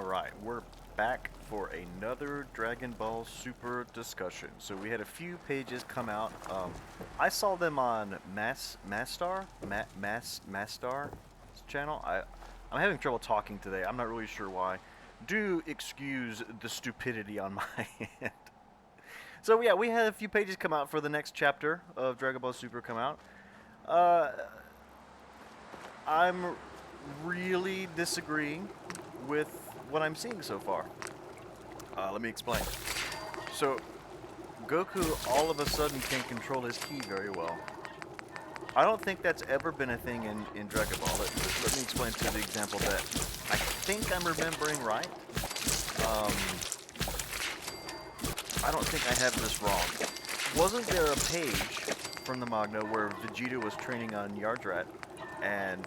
Alright, we're back for another Dragon Ball Super discussion. So we had a few pages come out. I saw them on Mastar's channel. I'm having trouble talking today. I'm not really sure why. Do excuse the stupidity on my end. So yeah, we had a few pages come out for the next chapter of Dragon Ball Super come out. I'm really disagreeing with what I'm seeing so far. Let me explain. So, Goku all of a sudden can control his ki very well. I don't think that's ever been a thing in Dragon Ball. Let me explain to the example that I think I'm remembering right. I don't think I have this wrong. Wasn't there a page from the Magna where Vegeta was training on Yardrat and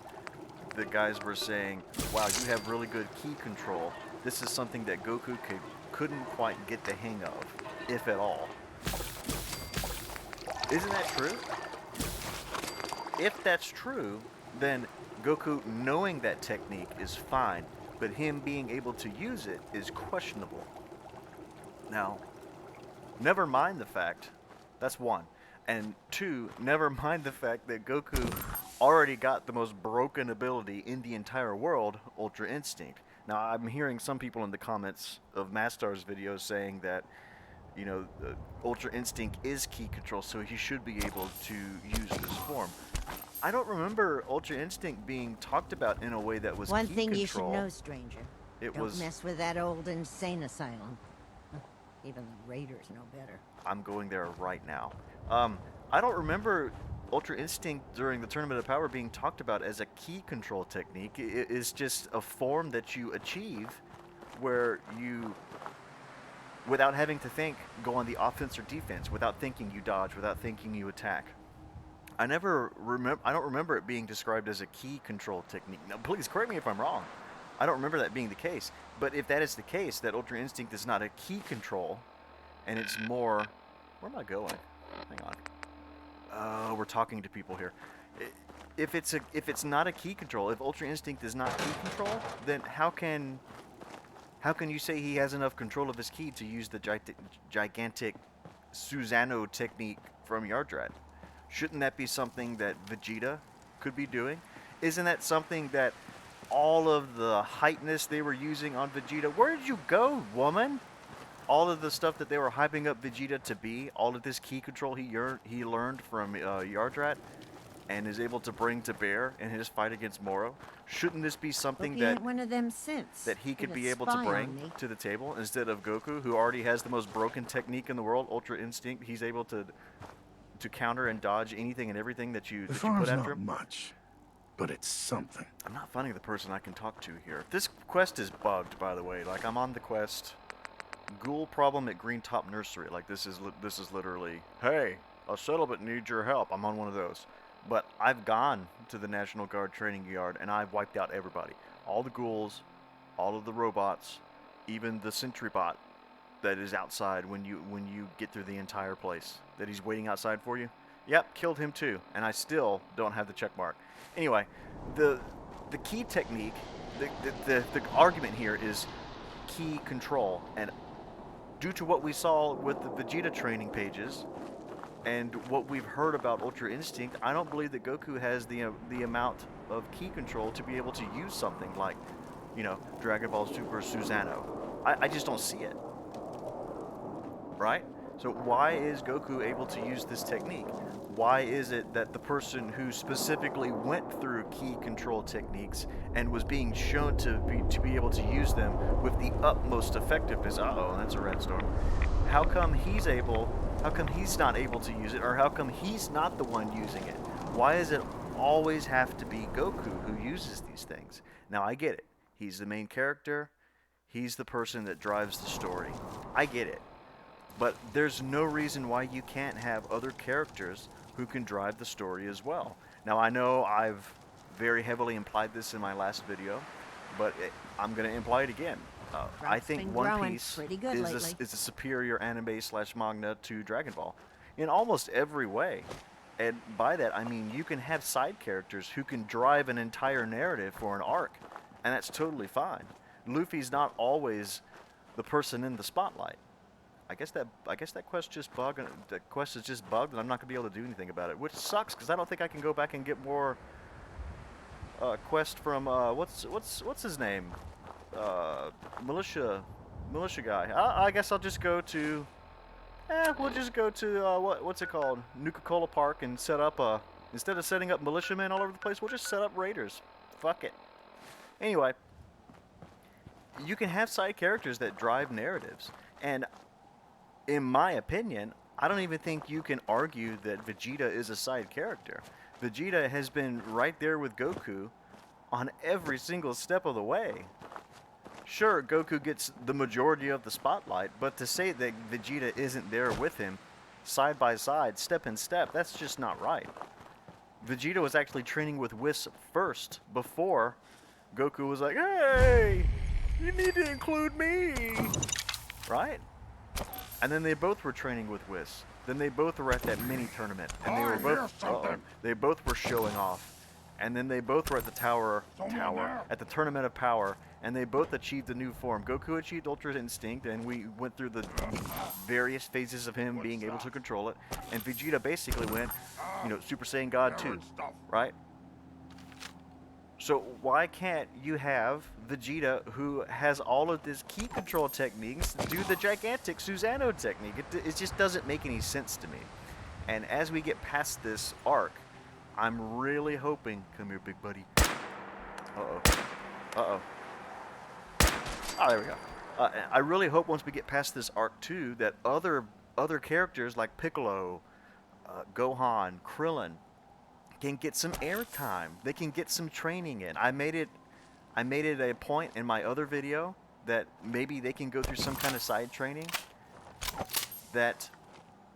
the guys were saying, wow, you have really good ki control. This is something that Goku couldn't quite get the hang of, if at all. Isn't that true? If that's true, then Goku knowing that technique is fine, but him being able to use it is questionable. Now, never mind the fact, that's one. And two, never mind the fact that Goku already got the most broken ability in the entire world, Ultra Instinct. Now, I'm hearing some people in the comments of Mastar's videos saying that, you know, Ultra Instinct is ki control, so he should be able to use this form. I don't remember Ultra Instinct being talked about in a way that was One ki thing control. you should know, stranger. It Don't was. mess with that old insane asylum. Even the Raiders know better. I'm going there right now. I don't remember Ultra Instinct during the Tournament of Power being talked about as a ki control technique. It is just a form that you achieve where you, without having to think, go on the offense or defense. Without thinking, you dodge. Without thinking, you attack. I don't remember it being described as a ki control technique. Now, please correct me if I'm wrong. I don't remember that being the case. But if that is the case, that Ultra Instinct is not a ki control, and it's more... Where am I going? Hang on. We're talking to people here. If it's not a ki control, if Ultra Instinct is not ki control, then how can you say he has enough control of his ki to use the gigantic Susanoo technique from Yardrat? Shouldn't that be something that Vegeta could be doing? Isn't that something that all of the hypeness they were using on Vegeta... Where did you go, woman? All of the stuff that they were hyping up Vegeta to be, all of this ki control he learned from Yardrat and is able to bring to bear in his fight against Moro. Shouldn't this be something that one of them since that he could been be a able to spy on bring me. to the table instead of Goku, who already has the most broken technique in the world, Ultra Instinct? He's able to counter and dodge anything and everything that you put after him. Much, but it's something. I'm not finding the person I can talk to here. This quest is bugged, by the way. Like, I'm on the quest... Ghoul problem at Green Top Nursery. Like, this is literally, hey, a settlement needs your help. I'm on one of those. But I've gone to the National Guard training yard and I've wiped out everybody. All the ghouls, all of the robots, even the sentry bot that is outside when you get through the entire place. That he's waiting outside for you. Yep, killed him too. And I still don't have the check mark. Anyway, the key technique, the argument here is ki control, and due to what we saw with the Vegeta training pages and what we've heard about Ultra Instinct, I don't believe that Goku has the amount of ki control to be able to use something like, you know, Dragon Ball Super Susanoo. I just don't see it. Right? So why is Goku able to use this technique? Why is it that the person who specifically went through ki control techniques and was being shown to be able to use them with the utmost effectiveness? Uh-oh, that's a red storm. How come he's not able to use it, or how come he's not the one using it? Why does it always have to be Goku who uses these things? Now, I get it. He's the main character. He's the person that drives the story. I get it. But there's no reason why you can't have other characters who can drive the story as well. Now, I know I've very heavily implied this in my last video, but I'm going to imply it again. I think One Piece is a superior anime/manga to Dragon Ball in almost every way. And by that, I mean you can have side characters who can drive an entire narrative for an arc, and that's totally fine. Luffy's not always the person in the spotlight. I guess that quest just bugged. The quest is just bugged, and I'm not gonna be able to do anything about it, which sucks because I don't think I can go back and get more quest from what's his name, militia guy. I guess I'll just go to. We'll just go to what's it called, Nuka-Cola Park, and set up instead of setting up militiamen all over the place, we'll just set up raiders. Fuck it. Anyway, you can have side characters that drive narratives, and in my opinion, I don't even think you can argue that Vegeta is a side character. Vegeta has been right there with Goku on every single step of the way. Sure, Goku gets the majority of the spotlight, but to say that Vegeta isn't there with him, side by side, step in step, that's just not right. Vegeta was actually training with Whis first, before Goku was like, hey, you need to include me, right? And then they both were training with Whis. Then they both were at that mini tournament, and they were both they both were showing off. And then they both were at the at the Tournament of Power, and they both achieved a new form. Goku achieved Ultra Instinct, and we went through the various phases of him being able to control it. And Vegeta basically went, Super Saiyan God 2, right? So why can't you have Vegeta, who has all of these key control techniques, do the gigantic Susanoo technique? It just doesn't make any sense to me. And as we get past this arc, I'm really hoping... Come here, big buddy. Uh-oh. Uh-oh. Oh, there we go. I really hope once we get past this arc, too, that other characters like Piccolo, Gohan, Krillin, can get some airtime. They can get some training in. I made it a point in my other video that maybe they can go through some kind of side training that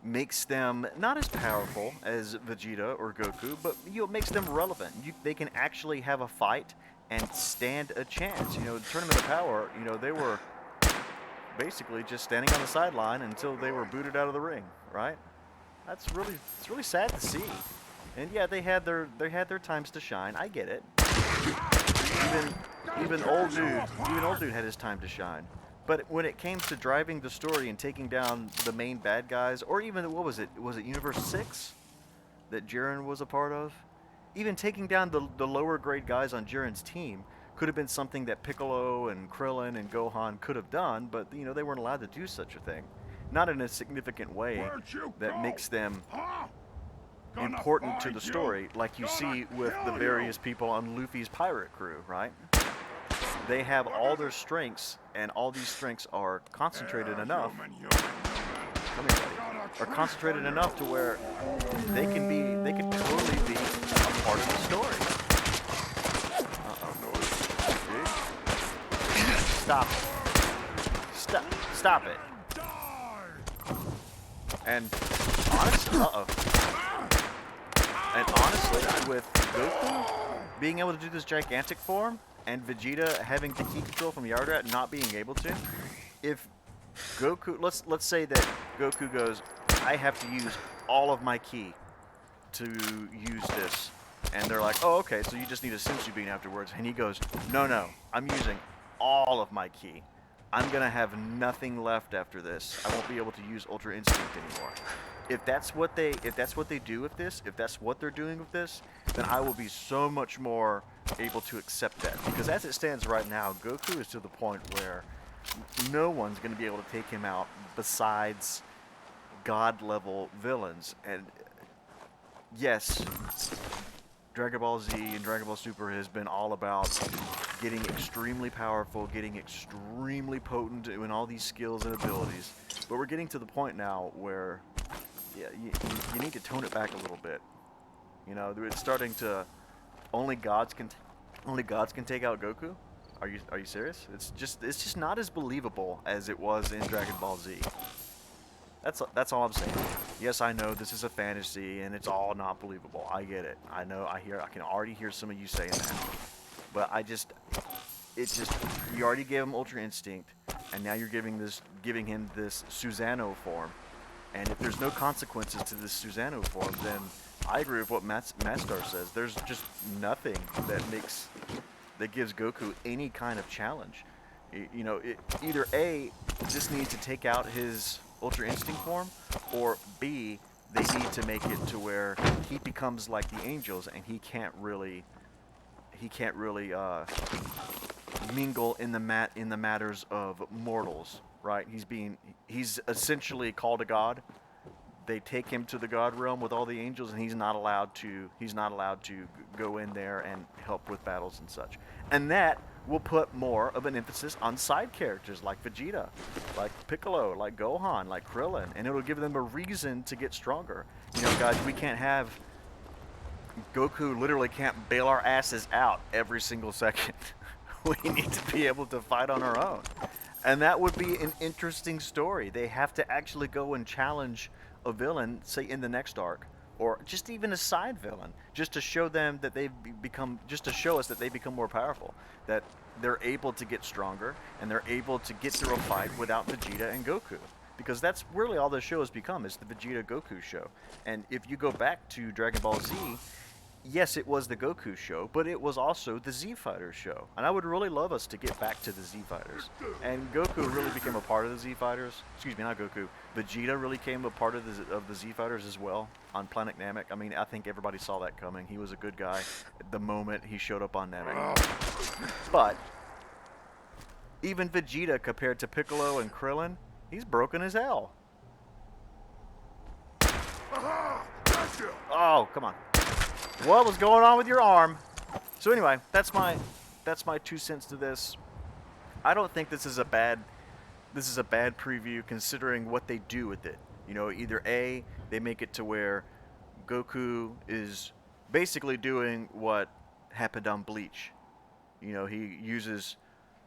makes them not as powerful as Vegeta or Goku, but makes them relevant. They can actually have a fight and stand a chance. Tournament of Power, they were basically just standing on the sideline until they were booted out of the ring, right? It's really sad to see. And yeah, they had their times to shine. I get it. Even old dude had his time to shine. But when it came to driving the story and taking down the main bad guys, or even, what was it? Was it Universe 6 that Jiren was a part of? Even taking down the lower grade guys on Jiren's team could have been something that Piccolo and Krillin and Gohan could have done, but they weren't allowed to do such a thing. Not in a significant way that makes them important to the story, like you see with the various people on Luffy's pirate crew, right? They have all their strengths, and all these strengths are concentrated enough. Come here, buddy. Are concentrated enough to where they can totally be a part of the story. Stop it. Stop it. And honestly, with Goku being able to do this gigantic form, and Vegeta having the key control from Yardrat not being able to, if Goku, let's say that Goku goes, I have to use all of my ki to use this, and they're like, oh, okay, so you just need a sensu bean afterwards, and he goes, no, I'm using all of my ki. I'm gonna have nothing left after this. I won't be able to use Ultra Instinct anymore. If that's what they do with this, if that's what they're doing with this, then I will be so much more able to accept that. Because as it stands right now, Goku is to the point where no one's going to be able to take him out besides God-level villains. And yes, Dragon Ball Z and Dragon Ball Super has been all about getting extremely powerful, getting extremely potent in all these skills and abilities. But we're getting to the point now where you need to tone it back a little bit. It's starting to only gods can take out Goku. Are you serious? It's just not as believable as it was in Dragon Ball Z. That's all I'm saying. Yes, I know this is a fantasy and it's all not believable. I get it. I know. I can already hear some of you saying that. But you already gave him Ultra Instinct, and now you're giving him this Susanoo form. And if there's no consequences to this Susanoo form, then I agree with what Mastar says. There's just nothing that gives Goku any kind of challenge. You know, either A, this needs to take out his Ultra Instinct form, or B, they need to make it to where he becomes like the angels and he can't really mingle in the matters of mortals, right? He's essentially called a god. They take him to the god realm with all the angels, and he's not allowed to go in there and help with battles and such. And that will put more of an emphasis on side characters like Vegeta, like Piccolo, like Gohan, like Krillin, and it'll give them a reason to get stronger. You know, guys, we can't have Goku literally can't bail our asses out every single second. We need to be able to fight on our own. And that would be an interesting story. They have to actually go and challenge a villain, say in the next arc, or just even a side villain, just to show them that just to show us that they become more powerful, that they're able to get stronger, and they're able to get through a fight without Vegeta and Goku. Because that's really all the show has become, is the Vegeta Goku show. And if you go back to Dragon Ball Z, yes, it was the Goku show, but it was also the Z Fighters show. And I would really love us to get back to the Z Fighters. And Goku really became a part of the Z Fighters. Excuse me, not Goku. Vegeta really became a part of the Z Fighters as well on Planet Namek. I mean, I think everybody saw that coming. He was a good guy the moment he showed up on Namek. But even Vegeta, compared to Piccolo and Krillin, he's broken as hell. Oh, come on. What was going on with your arm? So anyway, that's my 2 cents to this. I don't think this is a bad preview considering what they do with it. You know, either A, they make it to where Goku is basically doing what happened on Bleach. You know, he uses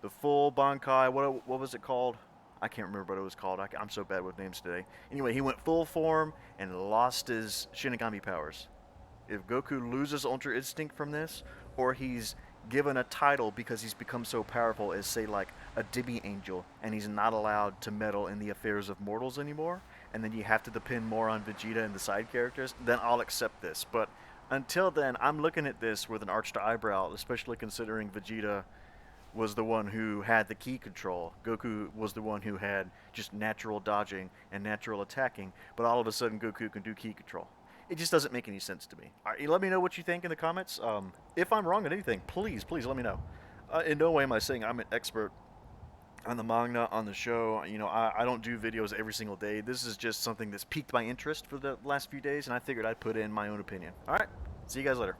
the full Bankai. What was it called? I can't remember what it was called. I'm so bad with names today. Anyway, he went full form and lost his Shinigami powers. If Goku loses Ultra Instinct from this, or he's given a title because he's become so powerful as, say, like a Demi Angel, and he's not allowed to meddle in the affairs of mortals anymore, and then you have to depend more on Vegeta and the side characters, then I'll accept this. But until then, I'm looking at this with an arched eyebrow, especially considering Vegeta was the one who had the ki control. Goku was the one who had just natural dodging and natural attacking, but all of a sudden Goku can do ki control. It just doesn't make any sense to me. All right, let me know what you think in the comments. If I'm wrong on anything, please let me know. In no way am I saying I'm an expert on the manga, on the show. You know, I don't do videos every single day. This is just something that's piqued my interest for the last few days, and I figured I'd put in my own opinion. All right, see you guys later.